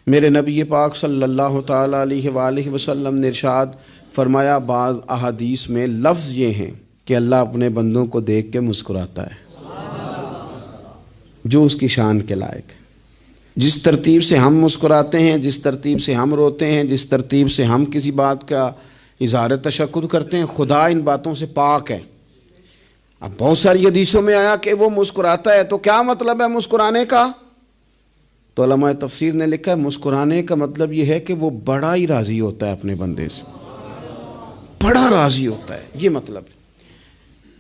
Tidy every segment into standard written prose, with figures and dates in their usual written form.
میرے نبی پاک صلی اللہ تعالیٰ علیہ وآلہ وسلم نے ارشاد فرمایا، بعض احادیث میں لفظ یہ ہیں کہ اللہ اپنے بندوں کو دیکھ کے مسکراتا ہے جو اس کی شان کے لائق ہے۔ جس ترتیب سے ہم مسکراتے ہیں، جس ترتیب سے ہم روتے ہیں، جس ترتیب سے ہم کسی بات کا اظہار تشکر کرتے ہیں، خدا ان باتوں سے پاک ہے۔ اب بہت ساری حدیثوں میں آیا کہ وہ مسکراتا ہے، تو کیا مطلب ہے مسکرانے کا؟ تو علماء تفسیر نے لکھا ہے مسکرانے کا مطلب یہ ہے کہ وہ بڑا ہی راضی ہوتا ہے اپنے بندے سے، بڑا راضی ہوتا ہے، یہ مطلب ہے۔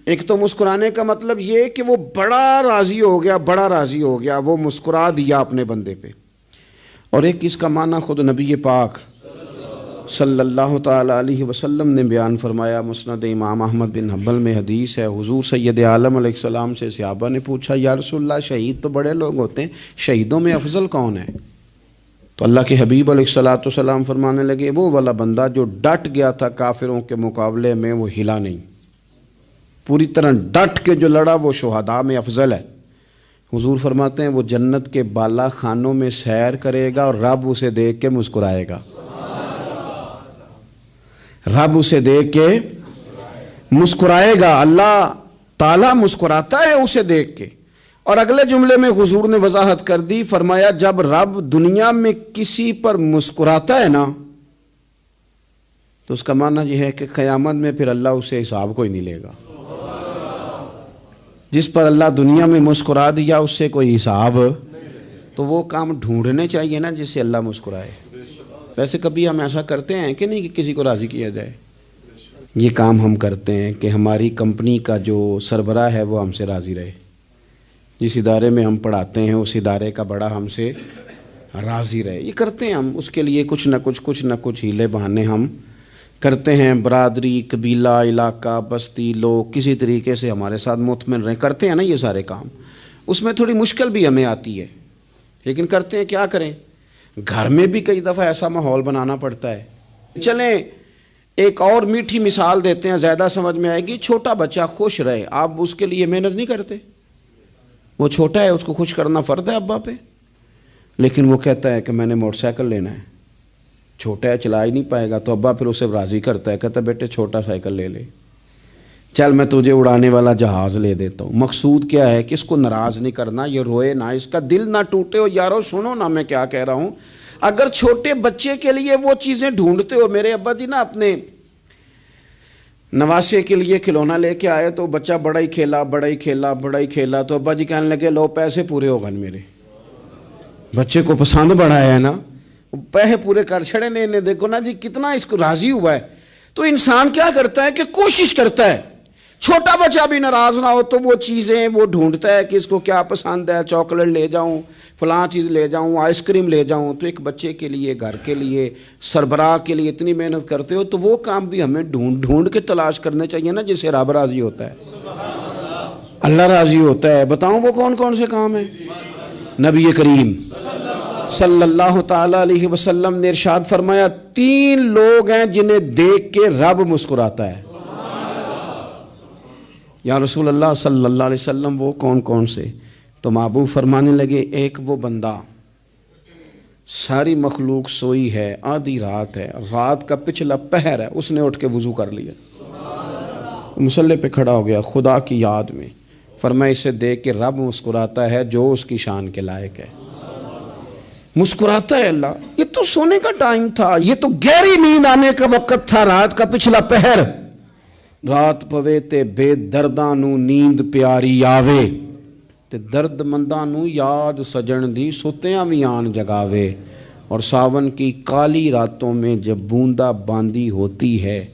ایک تو مسکرانے کا مطلب یہ کہ وہ بڑا راضی ہو گیا، بڑا راضی ہو گیا، وہ مسکرا دیا اپنے بندے پہ۔ اور ایک اس کا معنی خود نبی پاک صلی اللہ تعالیٰ علیہ وسلم نے بیان فرمایا۔ مسند امام احمد بن حنبل میں حدیث ہے، حضور سید عالم علیہ السلام سے صحابہ نے پوچھا، یا رسول اللہ شہید تو بڑے لوگ ہوتے ہیں، شہیدوں میں افضل کون ہے؟ تو اللہ کے حبیب علیہ السلام فرمانے لگے، وہ والا بندہ جو ڈٹ گیا تھا کافروں کے مقابلے میں، وہ ہلا نہیں، پوری طرح ڈٹ کے جو لڑا وہ شہداء میں افضل ہے۔ حضور فرماتے ہیں وہ جنت کے بالا خانوں میں سیر کرے گا اور رب اسے دیکھ کے مسکرائے گا، رب اسے دیکھ کے مسکرائے گا، اللہ تعالیٰ مسکراتا ہے اسے دیکھ کے۔ اور اگلے جملے میں حضور نے وضاحت کر دی، فرمایا جب رب دنیا میں کسی پر مسکراتا ہے نا تو اس کا معنی یہ ہے کہ قیامت میں پھر اللہ اسے حساب کوئی نہیں لے گا۔ جس پر اللہ دنیا میں مسکرا دیا اس سے کوئی حساب، تو وہ کام ڈھونڈنے چاہیے نا جس سے اللہ مسکرائے۔ ویسے کبھی ہم ایسا کرتے ہیں کہ نہیں کہ کسی کو راضی کیا جائے؟ یہ کام ہم کرتے ہیں کہ ہماری کمپنی کا جو سربراہ ہے وہ ہم سے راضی رہے، جس ادارے میں ہم پڑھاتے ہیں اس ادارے کا بڑا ہم سے راضی رہے، یہ کرتے ہیں ہم۔ اس کے لیے کچھ نہ کچھ ہیلے بہانے ہم کرتے ہیں، برادری، قبیلہ، علاقہ، بستی، لوگ کسی طریقے سے ہمارے ساتھ مطمئن رہیں، کرتے ہیں نا یہ سارے کام۔ اس میں تھوڑی مشکل بھی ہمیں آتی ہے لیکن کرتے ہیں، کیا کریں؟ گھر میں بھی کئی دفعہ ایسا ماحول بنانا پڑتا ہے۔ چلیں ایک اور میٹھی مثال دیتے ہیں، زیادہ سمجھ میں آئے گی۔ چھوٹا بچہ خوش رہے، آپ اس کے لیے محنت نہیں کرتے؟ وہ چھوٹا ہے، اس کو خوش کرنا فرض ہے ابا پہ، لیکن وہ کہتا ہے کہ میں نے موٹر سائیکل لینا ہے، چھوٹا ہے چلا ہی نہیں پائے گا، تو ابا پھر اسے راضی کرتا ہے، کہتا ہے بیٹے چھوٹا سائیکل لے لے، چل میں تجھے اڑانے والا جہاز لے دیتا ہوں۔ مقصود کیا ہے کہ اس کو ناراض نہیں کرنا، یہ روئے نہ، اس کا دل نہ ٹوٹے۔ ہو یارو سنو نا میں کیا کہہ رہا ہوں، اگر چھوٹے بچے کے لیے وہ چیزیں ڈھونڈتے ہو، میرے ابا جی نا اپنے نواسے کے لیے کھلونا لے کے آئے تو بچہ بڑا ہی کھیلا، تو ابا جی کہنے لگے لو پیسے پورے ہو گئے میرے، بچے کو پسند بڑا ہے نا، پیسے پورے کر چھڑے نے، دیکھو نا جی کتنا اس کو راضی ہوا ہے۔ تو انسان کیا کرتا ہے کہ کوشش کرتا ہے، چھوٹا بچہ بھی ناراض نہ ہو تو وہ چیزیں وہ ڈھونڈتا ہے کہ اس کو کیا پسند ہے، چاکلیٹ لے جاؤں، فلاں چیز لے جاؤں، آئس کریم لے جاؤں۔ تو ایک بچے کے لیے، گھر کے لیے، سربراہ کے لیے اتنی محنت کرتے ہو تو وہ کام بھی ہمیں ڈھونڈ کے تلاش کرنے چاہیے نا جس سے رب راضی ہوتا ہے، اللہ راضی ہوتا ہے۔ بتاؤں وہ کون کون سے کام ہیں؟ نبی کریم صلی اللہ تعالیٰ علیہ وسلم نے ارشاد فرمایا 3 لوگ ہیں جنہیں دیکھ کے رب مسکراتا ہے۔ یا رسول اللہ صلی اللہ علیہ وسلم وہ کون کون سے؟ تو محبوب فرمانے لگے ایک وہ بندہ ساری مخلوق سوئی ہے، آدھی رات ہے، رات کا پچھلا پہر ہے، اس نے اٹھ کے وضو کر لیا، مصلی پہ کھڑا ہو گیا خدا کی یاد میں، فرمایا اسے دیکھ کے رب مسکراتا ہے جو اس کی شان کے لائق ہے، مسکراتا ہے اللہ۔ یہ تو سونے کا ٹائم تھا، یہ تو گہری نیند آنے کا وقت تھا، رات کا پچھلا پہر۔ رات پوے تے بے درداں نو نیند پیاری آوے، تے درد منداں نو یاد سجن دی ستیاں وی آن جگاوے۔ اور ساون کی کالی راتوں میں جب بوندا باندی ہوتی ہے،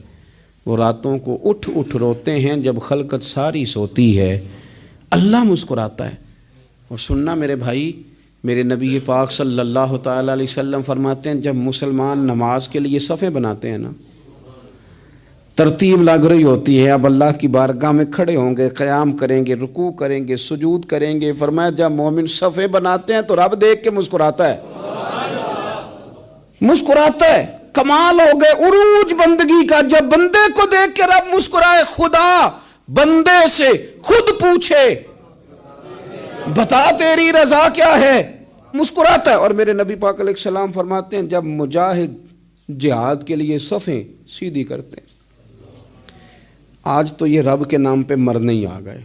وہ راتوں کو اٹھ روتے ہیں جب خلقت ساری سوتی ہے، اللہ مسکراتا ہے۔ اور سننا میرے بھائی، میرے نبی پاک صلی اللہ تعالیٰ علیہ وسلم فرماتے ہیں جب مسلمان نماز کے لیے صفیں بناتے ہیں نا، ترتیب لگ رہی ہوتی ہے، اب اللہ کی بارگاہ میں کھڑے ہوں گے، قیام کریں گے، رکوع کریں گے، سجود کریں گے، فرمایا جب مومن صفیں بناتے ہیں تو رب دیکھ کے مسکراتا ہے، مسکراتا ہے۔ کمال ہو گئے عروج بندگی کا، جب بندے کو دیکھ کے رب مسکرائے۔ خدا بندے سے خود پوچھے بتا تیری رضا کیا ہے، مسکراتا ہے. اور میرے نبی پاک علیہ السلام فرماتے ہیں جب مجاہد جہاد کے لیے صفیں سیدھی کرتے ہیں. آج تو یہ رب کے نام پہ مرنے ہی آ گئے.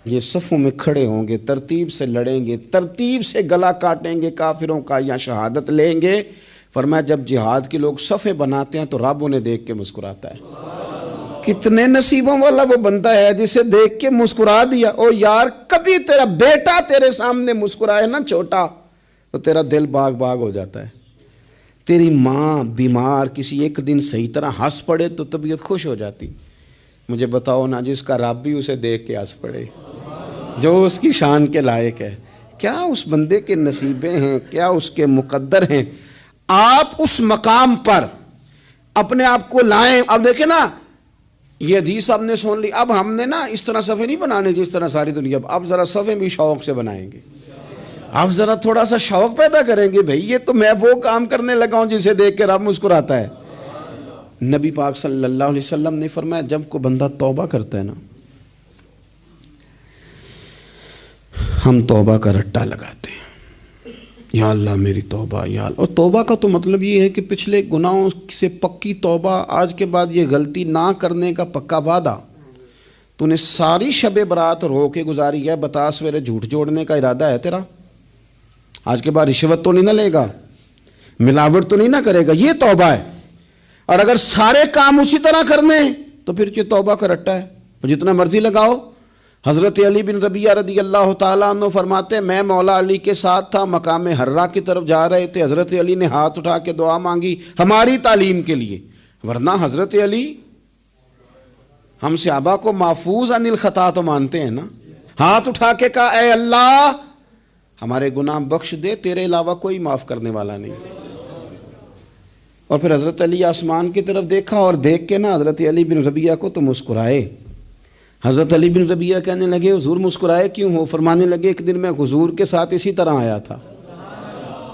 یہ صفوں میں کھڑے ہوں گے, ترتیب سے لڑیں گے, ترتیب سے گلا کاٹیں گے کافروں کا یا شہادت لیں گے. فرمایا جب جہاد کے لوگ صفیں بناتے ہیں تو رب انہیں دیکھ کے مسکراتا ہے. کتنے نصیبوں والا وہ بندہ ہے جسے دیکھ کے مسکرا دیا. او یار, کبھی تیرا بیٹا تیرے سامنے مسکرائے نا چھوٹا, تو تیرا دل باغ باغ ہو جاتا ہے. تیری ماں بیمار کسی ایک دن صحیح طرح ہنس پڑے تو طبیعت خوش ہو جاتی. مجھے بتاؤ نا جس کا رب بھی اسے دیکھ کے ہنس پڑے, جو اس کی شان کے لائق ہے. کیا اس بندے کے نصیبیں ہیں, کیا اس کے مقدر ہیں. آپ اس مقام پر اپنے آپ کو لائیں. اب دیکھیں نا, یہ حدیث آپ نے سن لی. اب ہم نے نا اس طرح صفحے نہیں بنانے جس طرح ساری دنیا. اب ذرا صفحے بھی شوق سے بنائیں گے. اب ذرا تھوڑا سا شوق پیدا کریں گے. بھئی یہ تو میں وہ کام کرنے لگا ہوں جسے دیکھ کے رب مسکراتا ہے. نبی پاک صلی اللہ علیہ وسلم نے فرمایا جب کوئی بندہ توبہ کرتا ہے نا, ہم توبہ کا رٹا لگاتے ہیں, یا اللہ میری توبہ, یا اللہ. اور توبہ کا تو مطلب یہ ہے کہ پچھلے گناہوں سے پکی توبہ, آج کے بعد یہ غلطی نہ کرنے کا پکا وعدہ. تو نے ساری شب برات رو کے گزاری ہے, بتا سویرے جھوٹ جوڑنے کا ارادہ ہے تیرا؟ آج کے بعد رشوت تو نہیں نہ لے گا, ملاوٹ تو نہیں نہ کرے گا, یہ توبہ ہے. اور اگر سارے کام اسی طرح کرنے تو پھر یہ توبہ کا رٹا ہے, جتنا مرضی لگاؤ. حضرت علی بن ربیعہ رضی اللہ تعالیٰ عنہ فرماتے ہیں میں مولا علی کے ساتھ تھا, مقام حرہ کی طرف جا رہے تھے. حضرت علی نے ہاتھ اٹھا کے دعا مانگی ہماری تعلیم کے لیے, ورنہ حضرت علی ہم صحابہ کو محفوظ عن الخطا تو مانتے ہیں نا. ہاتھ اٹھا کے کہا اے اللہ ہمارے گناہ بخش دے, تیرے علاوہ کوئی معاف کرنے والا نہیں. اور پھر حضرت علی آسمان کی طرف دیکھا اور دیکھ کے نا حضرت علی بن ربیعہ کو تو مسکرائے. حضرت علی بن ربیعہ کہنے لگے حضور مسکرائے کیوں ہو؟ فرمانے لگے ایک دن میں حضور کے ساتھ اسی طرح آیا تھا,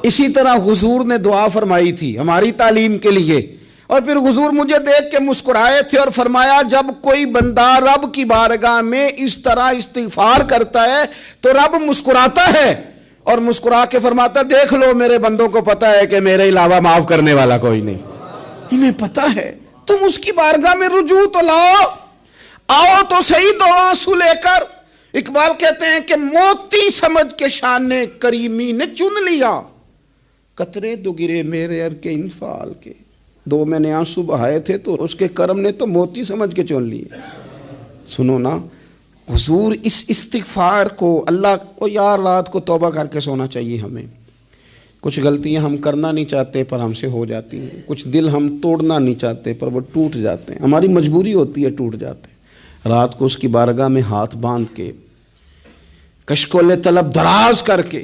اسی طرح حضور نے دعا فرمائی تھی ہماری تعلیم کے لیے, اور پھر حضور مجھے دیکھ کے مسکرائے تھے اور فرمایا جب کوئی بندہ رب کی بارگاہ میں اس طرح استغفار کرتا ہے تو رب مسکراتا ہے, اور مسکرا کے فرماتا دیکھ لو میرے بندوں کو پتا ہے کہ میرے علاوہ معاف کرنے والا کوئی نہیں. انہیں پتا ہے, تم اس کی بارگاہ میں رجوع تو لاؤ, آؤ تو صحیح دو آنسو لے کر. اقبال کہتے ہیں کہ موتی سمجھ کے شان کریمی نے چن لیا, قطرے دو گرے میرے ار کے انفعال کے. دو میں نے آنسو بہائے تھے تو اس کے کرم نے تو موتی سمجھ کے چن لیے. سنو نا, حضور اس استغفار کو اللہ کو یار رات کو توبہ کر کے سونا چاہیے ہمیں. کچھ غلطیاں ہم کرنا نہیں چاہتے پر ہم سے ہو جاتی ہیں, کچھ دل ہم توڑنا نہیں چاہتے پر وہ ٹوٹ جاتے ہیں, ہماری مجبوری ہوتی ہے ٹوٹ جاتے ہیں. رات کو اس کی بارگاہ میں ہاتھ باندھ کے کشکول طلب دراز کر کے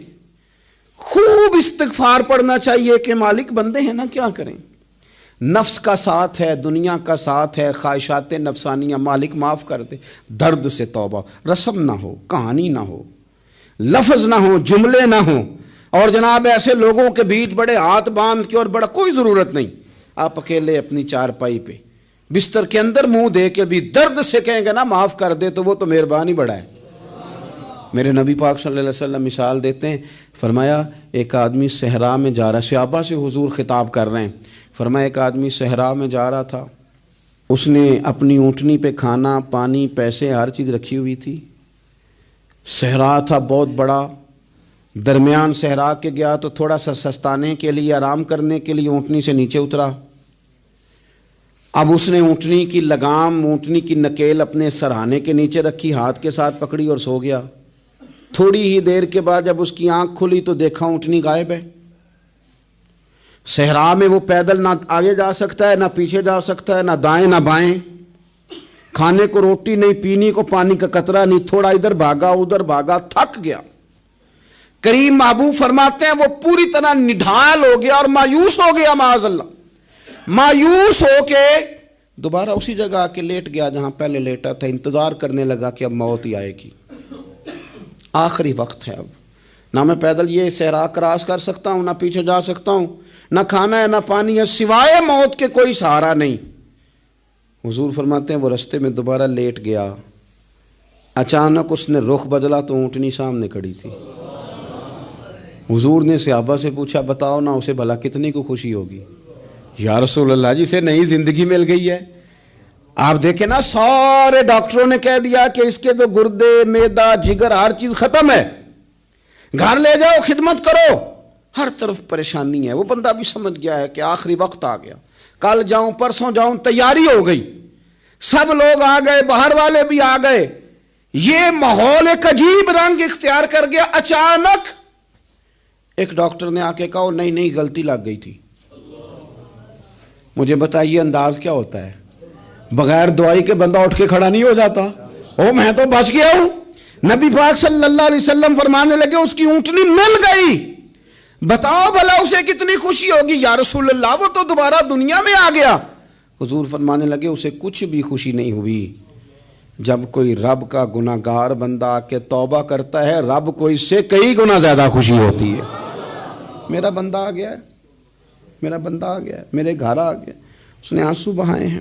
خوب استغفار پڑھنا چاہیے کہ مالک بندے ہیں نا کیا کریں, نفس کا ساتھ ہے, دنیا کا ساتھ ہے, خواہشات نفسانیہ, مالک معاف کر دے. درد سے توبہ, رسم نہ ہو, کہانی نہ ہو, لفظ نہ ہو, جملے نہ ہوں, اور جناب ایسے لوگوں کے بیچ بڑے ہاتھ باندھ کے اور بڑا کوئی ضرورت نہیں. آپ اکیلے اپنی چارپائی پہ بستر کے اندر منہ دے کے بھی درد سے کہیں گے نا معاف کر دے تو وہ تو مہربانی بڑا ہے. میرے نبی پاک صلی اللہ علیہ وسلم مثال دیتے ہیں, فرمایا ایک آدمی صحرا میں جا رہا ہے, صحابہ سے حضور خطاب کر رہے ہیں. فرمایا ایک آدمی صحرا میں جا رہا تھا, اس نے اپنی اونٹنی پہ کھانا پانی پیسے ہر چیز رکھی ہوئی تھی. صحرا تھا بہت بڑا, درمیان صحرا کے گیا تو تھوڑا سا سستانے کے لیے آرام کرنے کے لیے اونٹنی سے نیچے اترا. اب اس نے اونٹنی کی لگام, اونٹنی کی نکیل اپنے سرہانے کے نیچے رکھی, ہاتھ کے ساتھ پکڑی اور سو گیا. تھوڑی ہی دیر کے بعد جب اس کی آنکھ کھلی تو دیکھا اونٹنی غائب ہے. صحرا میں وہ پیدل نہ آگے جا سکتا ہے, نہ پیچھے جا سکتا ہے, نہ دائیں نہ بائیں. کھانے کو روٹی نہیں, پینے کو پانی کا قطرہ نہیں, تھوڑا ادھر بھاگا ادھر بھاگا, تھک گیا. کریم محبوب فرماتے ہیں وہ پوری طرح نڈھال ہو گیا اور مایوس ہو گیا, معاذ اللہ. مایوس ہو کے دوبارہ اسی جگہ آ کے لیٹ گیا جہاں پہلے لیٹا تھا. انتظار کرنے لگا کہ اب موت ہی آئے گی, آخری وقت ہے. اب نہ میں پیدل یہ صحرا کراس کر سکتا ہوں, نہ پیچھے جا سکتا ہوں, نہ کھانا ہے نہ پانی ہے, سوائے موت کے کوئی سہارا نہیں. حضور فرماتے ہیں وہ رستے میں دوبارہ لیٹ گیا. اچانک اس نے رخ بدلا تو اونٹنی سامنے کھڑی تھی. حضور نے صحابہ سے پوچھا بتاؤ نا اسے بھلا کتنی کو خوشی ہوگی؟ یا رسول اللہ جسے نئی زندگی مل گئی ہے. آپ دیکھیں نا سارے ڈاکٹروں نے کہہ دیا کہ اس کے تو گردے معدہ جگر ہر چیز ختم ہے, گھر لے جاؤ خدمت کرو, ہر طرف پریشانی ہے. وہ بندہ بھی سمجھ گیا ہے کہ آخری وقت آ گیا, کل جاؤں پرسوں جاؤں, تیاری ہو گئی, سب لوگ آ گئے, باہر والے بھی آ گئے, یہ ماحول ایک عجیب رنگ اختیار کر گیا. اچانک ایک ڈاکٹر نے آ کے کہا نہیں غلطی لگ گئی تھی. مجھے بتائیے انداز کیا ہوتا ہے؟ بغیر دوائی کے بندہ اٹھ کے کھڑا نہیں ہو جاتا. او میں تو بچ گیا ہوں. نبی پاک صلی اللہ علیہ وسلم فرمانے لگے اس کی اونٹنی مل گئی, بتاؤ بھلا اسے کتنی خوشی ہوگی؟ یا رسول اللہ وہ تو دوبارہ دنیا میں آ گیا. حضور فرمانے لگے اسے کچھ بھی خوشی نہیں ہوئی. جب کوئی رب کا گناہ گار بندہ آ کے توبہ کرتا ہے, رب کو اس سے کئی گنا زیادہ خوشی ہوتی ہے. میرا بندہ آ گیا ہے, میرا بندہ آ گیا ہے, میرے گھر آ گیا. اس نے آنسو بہائے ہیں.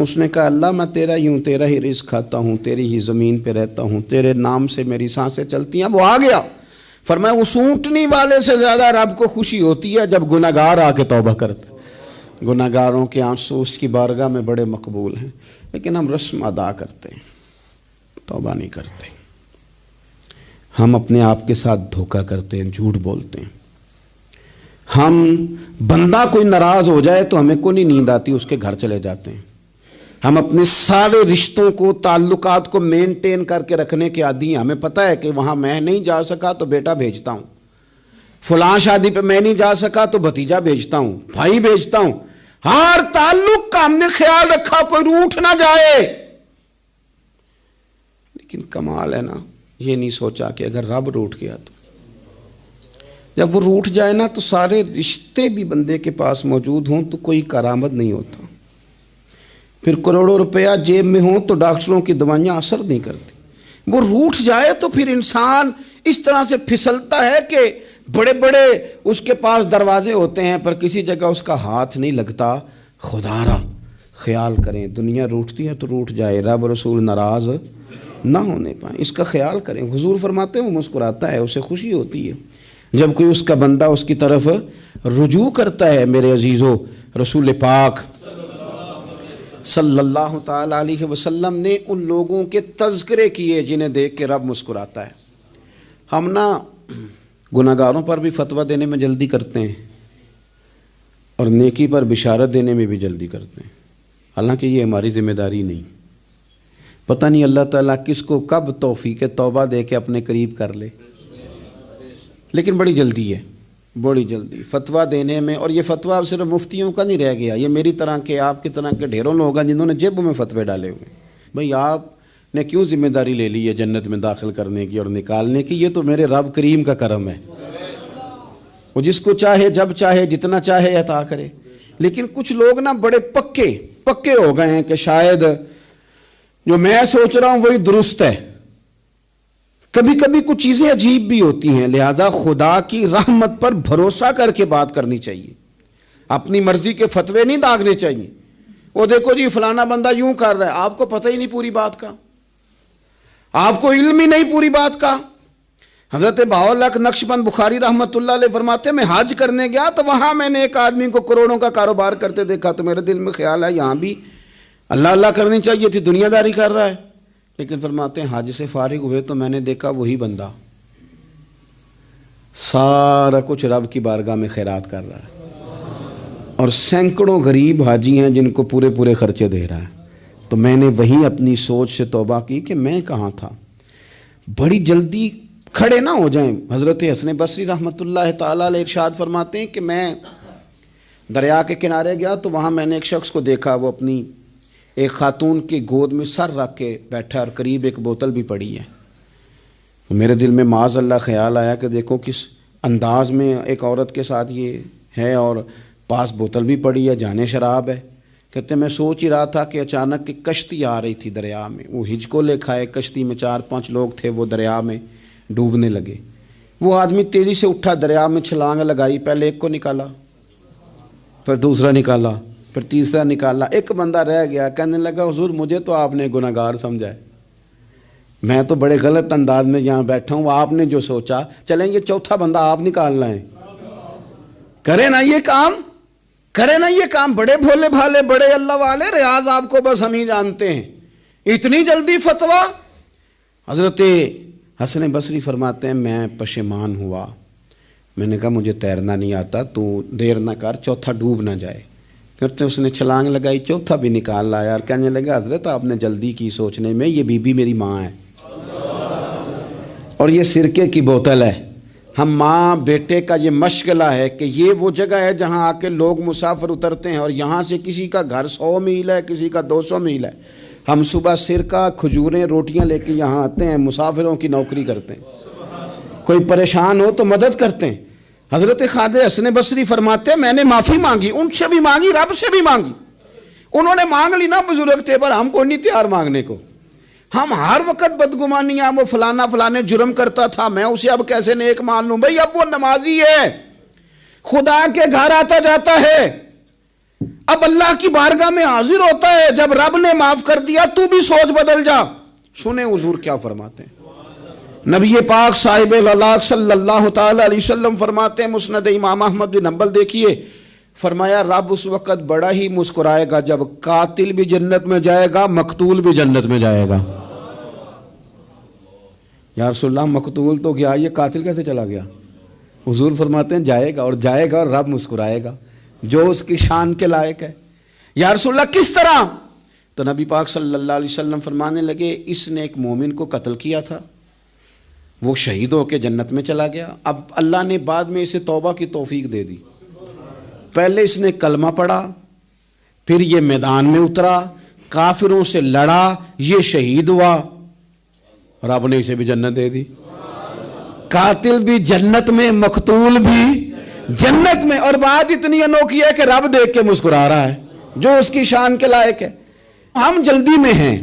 اس نے کہا اللہ میں تیرا ہی ہوں, تیرا ہی رزق کھاتا ہوں, تیری ہی زمین پہ رہتا ہوں, تیرے نام سے میری سانسیں چلتی ہیں. وہ آ گیا. فرمایا اس اونٹنی والے سے زیادہ رب کو خوشی ہوتی ہے جب گناہ گار آ کے توبہ کرتا ہے. گناہ گاروں کے آنسو اس کی بارگاہ میں بڑے مقبول ہیں, لیکن ہم رسم ادا کرتے ہیں, توبہ نہیں کرتے. ہم اپنے آپ کے ساتھ دھوکہ کرتے ہیں, جھوٹ بولتے ہیں. ہم بندہ کوئی ناراض ہو جائے تو ہمیں کو نہیں نیند آتی, اس کے گھر چلے جاتے ہیں. ہم اپنے سارے رشتوں کو تعلقات کو مینٹین کر کے رکھنے کے عادی ہیں. ہمیں پتہ ہے کہ وہاں میں نہیں جا سکا تو بیٹا بھیجتا ہوں, فلاں شادی پہ میں نہیں جا سکا تو بھتیجا بھیجتا ہوں, بھائی بھیجتا ہوں. ہر تعلق کا ہم نے خیال رکھا کوئی روٹھ نہ جائے. لیکن کمال ہے نا, یہ نہیں سوچا کہ اگر رب روٹھ گیا تو جب وہ روٹھ جائے نا تو سارے رشتے بھی بندے کے پاس موجود ہوں تو کوئی کارآمد نہیں ہوتا. پھر کروڑوں روپیہ جیب میں ہوں تو ڈاکٹروں کی دوائیاں اثر نہیں کرتی. وہ روٹھ جائے تو پھر انسان اس طرح سے پھسلتا ہے کہ بڑے بڑے اس کے پاس دروازے ہوتے ہیں پر کسی جگہ اس کا ہاتھ نہیں لگتا. خدا را خیال کریں, دنیا روٹتی ہے تو روٹھ جائے, رب رسول ناراض نہ ہونے پائیں, اس کا خیال کریں. حضور فرماتے ہیں وہ مسکراتا ہے, اسے خوشی ہوتی ہے جب کوئی اس کا بندہ اس کی طرف رجوع کرتا ہے. میرے عزیزو, رسول پاک صلی اللہ تعالی علیہ وسلم نے ان لوگوں کے تذکرے کیے جنہیں دیکھ کے رب مسکراتا ہے. ہم نا گناہ گاروں پر بھی فتویٰ دینے میں جلدی کرتے ہیں اور نیکی پر بشارت دینے میں بھی جلدی کرتے ہیں, حالانکہ یہ ہماری ذمہ داری نہیں. پتہ نہیں اللہ تعالیٰ کس کو کب توفیق توبہ دے کے اپنے قریب کر لے, لیکن بڑی جلدی ہے, بڑی جلدی فتویٰ دینے میں. اور یہ فتویٰ اب صرف مفتیوں کا نہیں رہ گیا, یہ میری طرح کے آپ کی طرح کے ڈھیروں لوگ ہیں جنہوں نے جیبوں میں فتوے ڈالے ہوئے. بھئی آپ نے کیوں ذمہ داری لے لی ہے جنت میں داخل کرنے کی اور نکالنے کی؟ یہ تو میرے رب کریم کا کرم ہے, وہ جس کو چاہے جب چاہے جتنا چاہے عطا کرے. لیکن کچھ لوگ نا بڑے پکے ہو گئے ہیں کہ شاید جو میں سوچ رہا ہوں وہی درست ہے. کبھی کبھی کچھ چیزیں عجیب بھی ہوتی ہیں, لہذا خدا کی رحمت پر بھروسہ کر کے بات کرنی چاہیے, اپنی مرضی کے فتوے نہیں داغنے چاہیے. وہ دیکھو جی فلانا بندہ یوں کر رہا ہے, آپ کو پتہ ہی نہیں پوری بات کا, آپ کو علم ہی نہیں پوری بات کا. حضرت بہاءاللہ نقشبند بخاری رحمۃ اللہ علیہ فرماتے ہیں میں حج کرنے گیا تو وہاں میں نے ایک آدمی کو کروڑوں کا کاروبار کرتے دیکھا تو میرے دل میں خیال ہے یہاں بھی اللہ اللہ کرنی چاہیے تھی, دنیا داری کر رہا ہے. لیکن فرماتے ہیں حج سے فارغ ہوئے تو میں نے دیکھا وہی بندہ سارا کچھ رب کی بارگاہ میں خیرات کر رہا ہے اور سینکڑوں غریب حاجی ہیں جن کو پورے خرچے دے رہا ہے. تو میں نے وہیں اپنی سوچ سے توبہ کی کہ میں کہاں تھا. بڑی جلدی کھڑے نہ ہو جائیں. حضرت حسن بصری رحمۃ اللہ تعالیٰ علیہ ارشاد فرماتے ہیں کہ میں دریا کے کنارے گیا تو وہاں میں نے ایک شخص کو دیکھا, وہ اپنی ایک خاتون کی گود میں سر رکھ کے بیٹھا اور قریب ایک بوتل بھی پڑی ہے. میرے دل میں معاذ اللہ خیال آیا کہ دیکھو کس انداز میں ایک عورت کے ساتھ یہ ہے اور پاس بوتل بھی پڑی ہے, جانے شراب ہے. کہتے میں سوچ ہی رہا تھا کہ اچانک ایک کشتی آ رہی تھی دریا میں, وہ ہجکو لے کھائے, کشتی میں 4-5 لوگ تھے, وہ دریا میں ڈوبنے لگے. وہ آدمی تیزی سے اٹھا, دریا میں چھلانگ لگائی, پہلے ایک کو نکالا, پھر دوسرا نکالا, پھر تیسرا نکالا, ایک بندہ رہ گیا. کہنے لگا حضور مجھے تو آپ نے گناہگار سمجھا ہے, میں تو بڑے غلط انداز میں یہاں بیٹھا ہوں، آپ نے جو سوچا چلیں گے چوتھا بندہ آپ نکالنا ہے، کرے نا یہ کام، کرے نا یہ کام، بڑے بھولے بھالے بڑے اللہ والے، ریاض آپ کو بس ہم ہی جانتے ہیں، اتنی جلدی فتویٰ۔ حضرت حسن بصری فرماتے ہیں میں پشیمان ہوا، میں نے کہا مجھے تیرنا نہیں آتا، تو دیر نہ کر چوتھا ڈوب نہ جائے، کرتے اس نے چھلانگ لگائی، چوتھا بھی نکال لایا اور کہنے لگا حضرت آپ نے جلدی کی سوچنے میں، یہ بی بی میری ماں ہے اور یہ سرکے کی بوتل ہے۔ ہم ماں بیٹے کا یہ مشغلہ ہے کہ یہ وہ جگہ ہے جہاں آ کے لوگ مسافر اترتے ہیں، اور یہاں سے کسی کا گھر 100 میل ہے، کسی کا 200 میل ہے، ہم صبح سرکہ کھجوریں روٹیاں لے کے یہاں آتے ہیں، مسافروں کی نوکری کرتے ہیں، کوئی پریشان ہو تو مدد کرتے ہیں۔ حضرت خواجہ حسن بصری فرماتے ہیں میں نے معافی مانگی، ان سے بھی مانگی، رب سے بھی مانگی، انہوں نے مانگ لی نا بزرگ تھے، پر ہم کو نہیں تیار مانگنے کو، ہم ہر وقت بدگمانیاں، وہ فلانا فلانے جرم کرتا تھا میں اسے اب کیسے نیک مان لوں، بھئی اب وہ نمازی ہے، خدا کے گھر آتا جاتا ہے، اب اللہ کی بارگاہ میں حاضر ہوتا ہے، جب رب نے معاف کر دیا تو بھی سوچ بدل جا۔ سنیں حضور کیا فرماتے ہیں، نبی پاک صاحب اللہ صلی اللہ تعالی علیہ وسلم فرماتے ہیں، مسند امام احمد بن حنبل دیکھیے، فرمایا رب اس وقت بڑا ہی مسکرائے گا جب قاتل بھی جنت میں جائے گا، مقتول بھی جنت میں جائے گا۔ یا رسول اللہ مقتول تو گیا، یہ قاتل کیسے چلا گیا؟ حضور فرماتے ہیں جائے گا، اور جائے گا اور رب مسکرائے گا، جو اس کی شان کے لائق ہے۔ یا رسول اللہ کس طرح؟ تو نبی پاک صلی اللہ علیہ وسلم فرمانے لگے اس نے ایک مومن کو قتل کیا تھا، وہ شہید ہو کے جنت میں چلا گیا، اب اللہ نے بعد میں اسے توبہ کی توفیق دے دی، پہلے اس نے کلمہ پڑھا، پھر یہ میدان میں اترا، کافروں سے لڑا، یہ شہید ہوا، رب نے اسے بھی جنت دے دی۔ قاتل بھی جنت میں، مقتول بھی جنت میں، اور بات اتنی انوکھی ہے کہ رب دیکھ کے مسکرا رہا ہے، جو اس کی شان کے لائق ہے۔ ہم جلدی میں ہیں،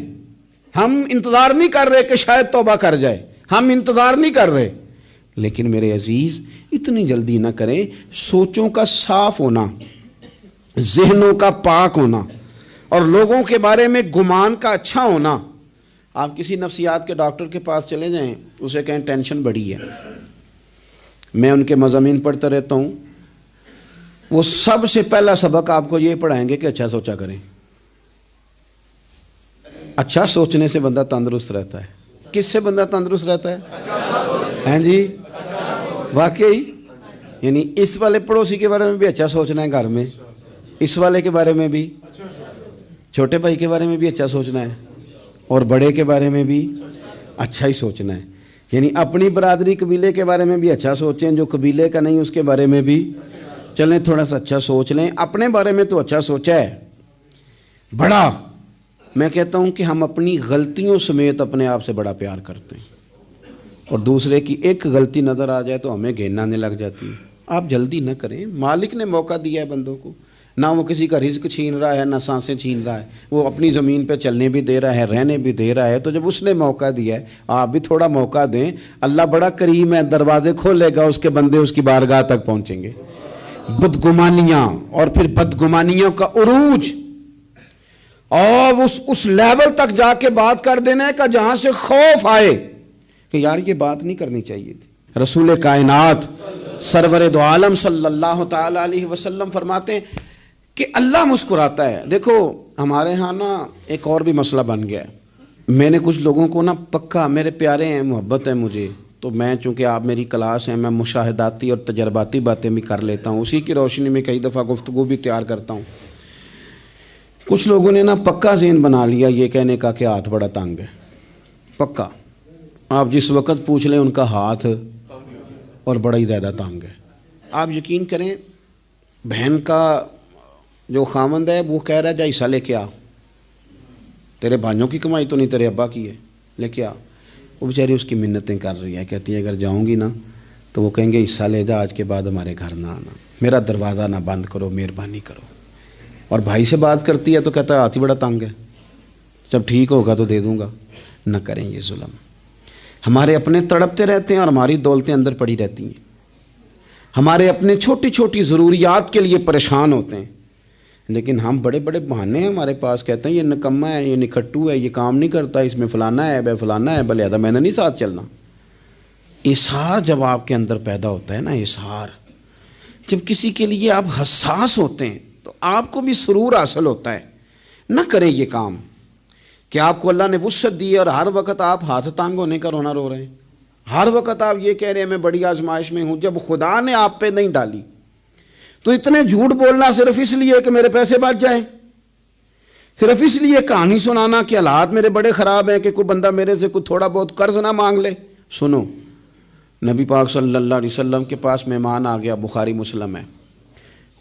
ہم انتظار نہیں کر رہے کہ شاید توبہ کر جائے، ہم انتظار نہیں کر رہے، لیکن میرے عزیز اتنی جلدی نہ کریں، سوچوں کا صاف ہونا، ذہنوں کا پاک ہونا، اور لوگوں کے بارے میں گمان کا اچھا ہونا۔ آپ کسی نفسیات کے ڈاکٹر کے پاس چلے جائیں، اسے کہیں ٹینشن بڑی ہے، میں ان کے مضامین پڑھتا رہتا ہوں، وہ سب سے پہلا سبق آپ کو یہ پڑھائیں گے کہ اچھا سوچا کریں۔ اچھا سوچنے سے بندہ تندرست رہتا ہے۔ کس سے بندہ تندرست رہتا ہے؟ ہیں جی واقعی، یعنی اس والے پڑوسی کے بارے میں بھی اچھا سوچنا ہے، گھر میں اس والے کے بارے میں بھی، چھوٹے بھائی کے بارے میں بھی اچھا سوچنا ہے، اور بڑے کے بارے میں بھی اچھا ہی سوچنا ہے، یعنی اپنی برادری قبیلے کے بارے میں بھی اچھا سوچیں، جو قبیلے کا نہیں اس کے بارے میں بھی چلیں تھوڑا سا اچھا سوچ لیں، اپنے بارے میں تو اچھا سوچا ہے بڑا۔ میں کہتا ہوں کہ ہم اپنی غلطیوں سمیت اپنے آپ سے بڑا پیار کرتے ہیں، اور دوسرے کی ایک غلطی نظر آ جائے تو ہمیں گھن آنے لگ جاتی ہے۔ آپ جلدی نہ کریں، مالک نے موقع دیا ہے بندوں کو، نہ وہ کسی کا رزق چھین رہا ہے، نہ سانسیں چھین رہا ہے، وہ اپنی زمین پہ چلنے بھی دے رہا ہے، رہنے بھی دے رہا ہے، تو جب اس نے موقع دیا ہے آپ بھی تھوڑا موقع دیں، اللہ بڑا کریم ہے، دروازے کھولے گا، اس کے بندے اس کی بارگاہ تک پہنچیں گے۔ بدگمانیاں اور پھر بدگمانیوں کا عروج، اور اس لیول تک جا کے بات کر دینا ہے کہ جہاں سے خوف آئے کہ یار یہ بات نہیں کرنی چاہیے تھی۔ رسول کائنات سرور دو عالم صلی اللہ تعالی علیہ وسلم فرماتے ہیں کہ اللہ مسکراتا ہے۔ دیکھو ہمارے ہاں نا ایک اور بھی مسئلہ بن گیا ہے، میں نے کچھ لوگوں کو نا پکا، میرے پیارے ہیں، محبت ہے مجھے، تو میں چونکہ آپ میری کلاس ہیں، میں مشاہداتی اور تجرباتی باتیں بھی کر لیتا ہوں، اسی کی روشنی میں کئی دفعہ گفتگو بھی تیار کرتا ہوں۔ کچھ لوگوں نے نا پکا ذہن بنا لیا یہ کہنے کا کہ ہاتھ بڑا تنگ ہے، پکا، آپ جس وقت پوچھ لیں ان کا ہاتھ اور بڑا ہی زیادہ تنگ ہے۔ آپ یقین کریں، بہن کا جو خامند ہے وہ کہہ رہا ہے جا حصہ لے کے آ، تیرے بھائیوں کی کمائی تو نہیں، تیرے ابا کی ہے، لے کے آ۔ وہ بیچاری اس کی منتیں کر رہی ہے، کہتی ہے اگر جاؤں گی نا تو وہ کہیں گے حصہ لے جا، آج کے بعد ہمارے گھر نہ آنا، میرا دروازہ نہ بند کرو، مہربانی کرو۔ اور بھائی سے بات کرتی ہے تو کہتا ہے ہاتھ ہی بڑا تنگ ہے، جب ٹھیک ہوگا تو دے دوں گا۔ نہ کریں یہ ظلم، ہمارے اپنے تڑپتے رہتے ہیں اور ہماری دولتیں اندر پڑی رہتی ہیں، ہمارے اپنے چھوٹی چھوٹی ضروریات کے لیے پریشان ہوتے ہیں، لیکن ہم بڑے بڑے بہانے ہیں ہمارے پاس، کہتے ہیں یہ نکما ہے، یہ نکھٹو ہے، یہ کام نہیں کرتا، اس میں فلانا ہے فلانا ہے، بلے میں نے نہیں ساتھ چلنا۔ اظہار جب آپ کے اندر پیدا ہوتا ہے نا، اظہار جب کسی کے لیے آپ حساس ہوتے ہیں تو آپ کو بھی سرور حاصل ہوتا ہے۔ نہ کریں یہ کام کہ آپ کو اللہ نے وسعت دی اور ہر وقت آپ ہاتھ تانگ ہونے کا رونا رو رہے ہیں، ہر وقت آپ یہ کہہ رہے ہیں میں بڑی آزمائش میں ہوں، جب خدا نے آپ پہ نہیں ڈالی تو اتنے جھوٹ بولنا صرف اس لیے کہ میرے پیسے بچ جائیں، صرف اس لیے کہانی سنانا کہ حالات میرے بڑے خراب ہیں کہ کوئی بندہ میرے سے کوئی تھوڑا بہت قرض نہ مانگ لے۔ سنو، نبی پاک صلی اللہ علیہ وسلم کے پاس مہمان آ گیا، بخاری مسلم ہے،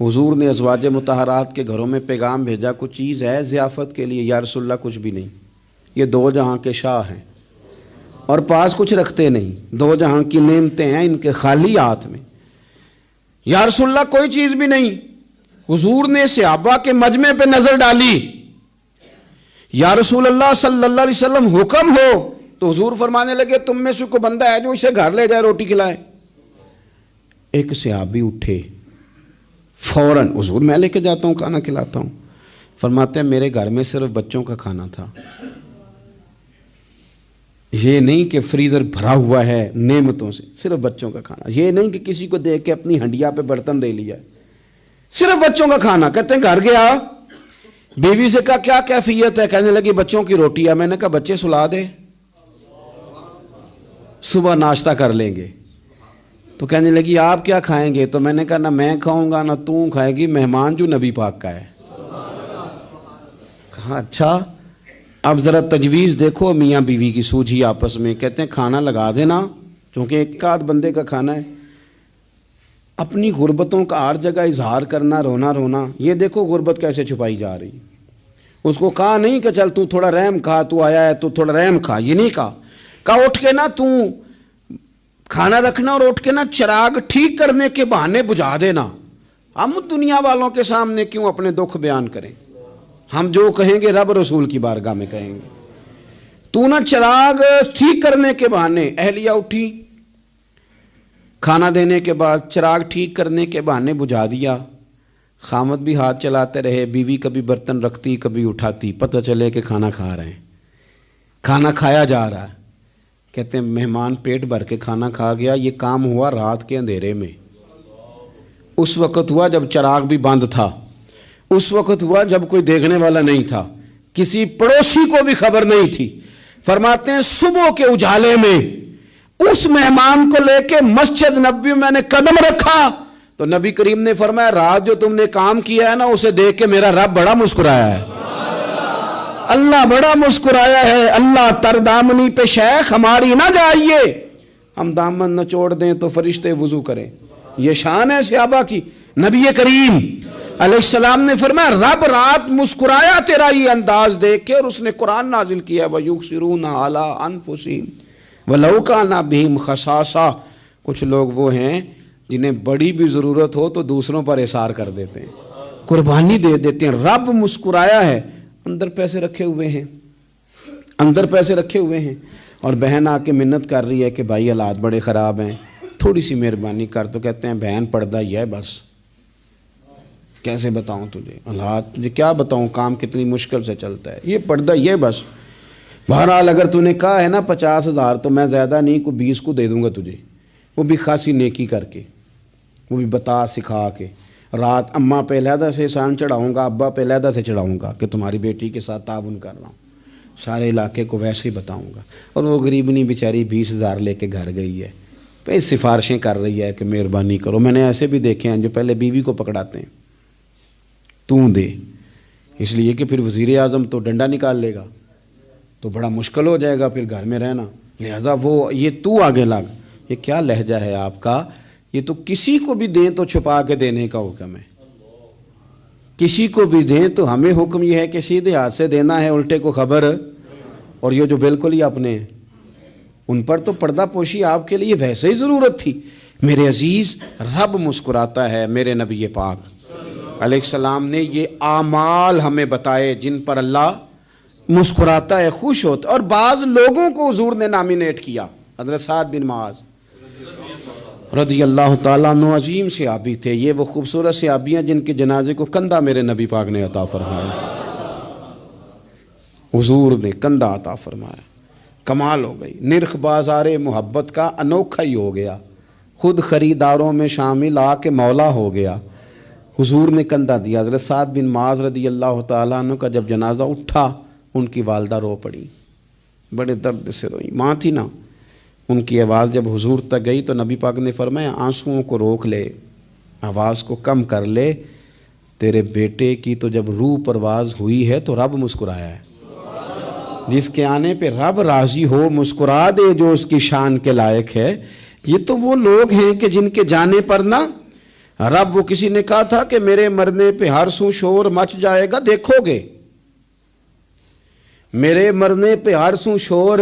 حضور نے ازواج مطہرات کے گھروں میں پیغام بھیجا، کچھ چیز ہے ضیافت کے لیے؟ یا رسول اللہ کچھ بھی نہیں، یہ دو جہاں کے شاہ ہیں اور پاس کچھ رکھتے نہیں، دو جہاں کی نعمتیں ہیں ان کے خالی ہاتھ میں۔ یا رسول اللہ کوئی چیز بھی نہیں۔ حضور نے صحابہ کے مجمع پہ نظر ڈالی، یا رسول اللہ صلی اللہ علیہ وسلم حکم ہو، تو حضور فرمانے لگے تم میں سے کوئی بندہ ہے جو اسے گھر لے جائے روٹی کھلائے؟ ایک صحابی اٹھے فوراً، حضور میں لے کے جاتا ہوں کھانا کھلاتا ہوں۔ فرماتے ہیں میرے گھر میں صرف بچوں کا کھانا تھا، یہ نہیں کہ فریزر بھرا ہوا ہے نعمتوں سے، صرف بچوں کا کھانا، یہ نہیں کہ کسی کو دیکھ کے اپنی ہنڈیا پہ برتن دے لیا، صرف بچوں کا کھانا۔ کہتے ہیں گھر گیا، بیوی سے کہا کیا کیفیت ہے؟ کہنے لگی بچوں کی روٹی ہے۔ میں نے کہا بچے سلا دے، صبح ناشتہ کر لیں گے۔ تو کہنے لگی آپ کیا کھائیں گے؟ تو میں نے کہا نہ میں کھاؤں گا نہ تو کھائے گی، مہمان جو نبی پاک کا ہے۔ کہا اچھا، اب ذرا تجویز دیکھو میاں بیوی کی سوجھی آپس میں۔ کہتے ہیں کھانا لگا دینا، کیونکہ ایک آدھ بندے کا کھانا ہے۔ اپنی غربتوں کا ہر جگہ اظہار کرنا، رونا رونا، یہ دیکھو غربت کیسے چھپائی جا رہی۔ اس کو کہا نہیں کہ چل تو تھوڑا رحم کھا، تو آیا ہے تو تھوڑا رحم کھا، یہ نہیں کہا اٹھ کے نا تو کھانا رکھنا اور اٹھ کے نا چراغ ٹھیک کرنے کے بہانے بجھا دینا۔ ہم دنیا والوں کے سامنے کیوں اپنے دکھ بیان کریں؟ ہم جو کہیں گے رب رسول کی بارگاہ میں کہیں گے۔ تو نہ چراغ ٹھیک کرنے کے بہانے، اہلیہ اٹھی، کھانا دینے کے بعد چراغ ٹھیک کرنے کے بہانے بجھا دیا۔ خامد بھی ہاتھ چلاتے رہے، بیوی کبھی برتن رکھتی کبھی اٹھاتی، پتہ چلے کہ کھانا کھا رہے ہیں، کھانا کھایا جا رہا ہے۔ کہتے ہیں مہمان پیٹ بھر کے کھانا کھا گیا۔ یہ کام ہوا رات کے اندھیرے میں، اس وقت ہوا جب چراغ بھی بند تھا، اس وقت ہوا جب کوئی دیکھنے والا نہیں تھا، کسی پڑوسی کو بھی خبر نہیں تھی۔ فرماتے ہیں صبح کے اجالے میں اس مہمان کو لے کے مسجد نبوی میں نے قدم رکھا تو نبی کریم نے فرمایا رات جو تم نے کام کیا ہے نا اسے دیکھ کے میرا رب بڑا مسکرایا ہے، اللہ بڑا مسکرایا ہے۔ اللہ تر دامنی پہ شیخ ہماری نہ جائیے، ہم دامن نہ چھوڑ دیں تو فرشتے وضو کریں۔ یہ شان ہے صحابہ کی۔ نبی کریم علیہ السلام نے فرمایا رب رات مسکرایا تیرا یہ انداز دیکھ کے، اور اس نے قرآن نازل کیا وَيُؤْثِرُونَ عَلَىٰ أَنفُسِهِمْ وَلَوْ كَانَ بِهِمْ خَصَاصَةٌ۔ کچھ لوگ وہ ہیں جنہیں بڑی بھی ضرورت ہو تو دوسروں پر اثار کر دیتے ہیں، قربانی دے دیتے ہیں۔ رب مسکرایا ہے، اندر پیسے رکھے ہوئے ہیں، اندر پیسے رکھے ہوئے ہیں، اور بہن آ کے منت کر رہی ہے کہ بھائی حالات بڑے خراب ہیں، تھوڑی سی مہربانی کر۔ تو کہتے ہیں بہن پردہ یہ ہے بس، کیسے بتاؤں تجھے حالات، مجھے کیا بتاؤں کام کتنی مشکل سے چلتا ہے، یہ پردہ یہ بس۔ بہرحال اگر تو نے کہا ہے نا 50,000 تو میں زیادہ نہیں کوئی 20 کو دے دوں گا تجھے، وہ بھی خاصی نیکی کر کے، وہ بھی بتا سکھا کے۔ رات اماں پہ علیحدہ سے احسان چڑھاؤں گا، ابا پہ علیحدہ سے چڑھاؤں گا کہ تمہاری بیٹی کے ساتھ تعاون کر رہا ہوں، سارے علاقے کو ویسے ہی بتاؤں گا۔ اور وہ غریبنی بیچاری 20,000 لے کے گھر گئی ہے، پہ سفارشیں کر رہی ہے کہ مہربانی کرو۔ میں نے ایسے بھی دیکھے ہیں جو پہلے بیوی کو پکڑاتے ہیں تو دے، اس لیے کہ پھر وزیر اعظم تو ڈنڈا نکال لے گا تو بڑا مشکل ہو جائے گا پھر گھر میں رہنا، لہذا وہ یہ تو آگے لگ۔ یہ کیا لہجہ ہے آپ کا؟ یہ تو کسی کو بھی دیں تو چھپا کے دینے کا حکم ہے، کسی کو بھی دیں تو ہمیں حکم یہ ہے کہ سیدھے ہاتھ سے دینا ہے، الٹے کو خبر۔ اور یہ جو بالکل ہی اپنے ہیں ان پر تو پردہ پوشی آپ کے لیے ویسے ہی ضرورت تھی۔ میرے عزیز، رب مسکراتا ہے۔ میرے نبی پاک علیہ السلام نے یہ اعمال ہمیں بتائے جن پر اللہ مسکراتا ہے، خوش ہوتا ہے۔ اور بعض لوگوں کو حضور نے نامینیٹ کیا، حضرت سعد بن معاذ رضی اللہ تعالیٰ عنہ عظیم صحابی تھے. یہ وہ خوبصورت صحابیاں جن کے جنازے کو کندھا میرے نبی پاک نے عطا فرمایا. حضور نے کندھا عطا فرمایا. کمال ہو گئی. نرخ بازار محبت کا انوکھا ہی ہو گیا. خود خریداروں میں شامل آ کے مولا ہو گیا. حضور نے کندھا دیا. حضرت سعد بن معاذ رضی اللہ تعالیٰ عنہ کا جب جنازہ اٹھا ان کی والدہ رو پڑی, بڑے درد سے روئی. ماں تھی نا, ان کی آواز جب حضور تک گئی تو نبی پاک نے فرمایا آنسوؤں کو روک لے, آواز کو کم کر لے. تیرے بیٹے کی تو جب روح پرواز ہوئی ہے تو رب مسکرایا ہے. جس کے آنے پہ رب راضی ہو مسکرا دے جو اس کی شان کے لائق ہے. یہ تو وہ لوگ ہیں کہ جن کے جانے پر نا رب, وہ کسی نے کہا تھا کہ میرے مرنے پہ ہر سو شور مچ جائے گا, دیکھو گے میرے مرنے پہ ہر سو شور